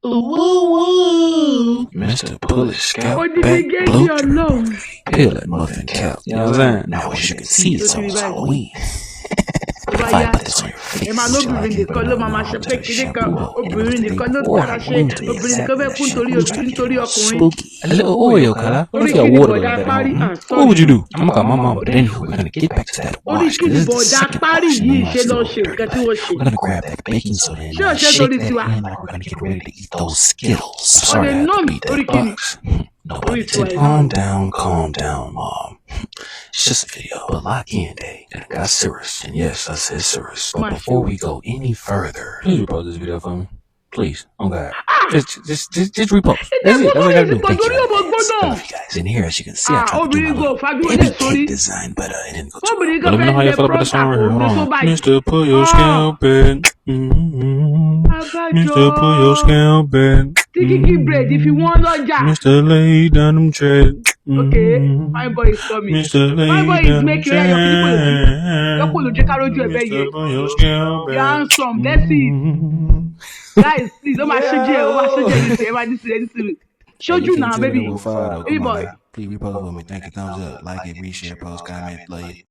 Woo! Mr. Pull his scalp What did back, we get blow you alone? peel that muffin cap. You know what I'm saying? Now as you can see, it's almost Halloween. If I put this on your face, ẹ máa lóbìnrin nìkan ló máa ṣe pé kinní kan obìnrin nìkan ló gbára ṣe obìnrin nìkan fẹ́ kún torí obìnrin nítorí ọkùnrin. A little oil color. What if you got water like that? What would you do? I'm gonna call my mom, but anyway, we're gonna get back to that wash. Orí kí ni bọ̀dá parí yìí ṣe lọ ṣe nǹkan tí wọ́n ṣe? We're gonna grab that baking soda and shake that in like we're gonna get ready to eat those Skittles. Sorry, I had to beat that box. Nobody said, calm down, Mom. It's just a video, but lock in, Day. And I got serious. And yes, I said serious. But before we go any further, please repost this video for me. Please. Oh God. Just repost. That's it. That's all I gotta do. Thank you. I love you guys. And here, as you can see, I tried to do my baby cake design, but it didn't go too well. But let me know how you feel about the song right here. Hold on. Mr. Pull your scalp in. Mr. Pull your scalp in. Sticky bread if you want larger. Mr. Lay down them tread. Okay, my boy is coming. Mr. My boy is making your people you're handsome. Let's see. Guys, please don't show you now, baby. Hey boy. Please repost with me. Thank you. Thumbs up. Like it, reshare, post, comment, play it.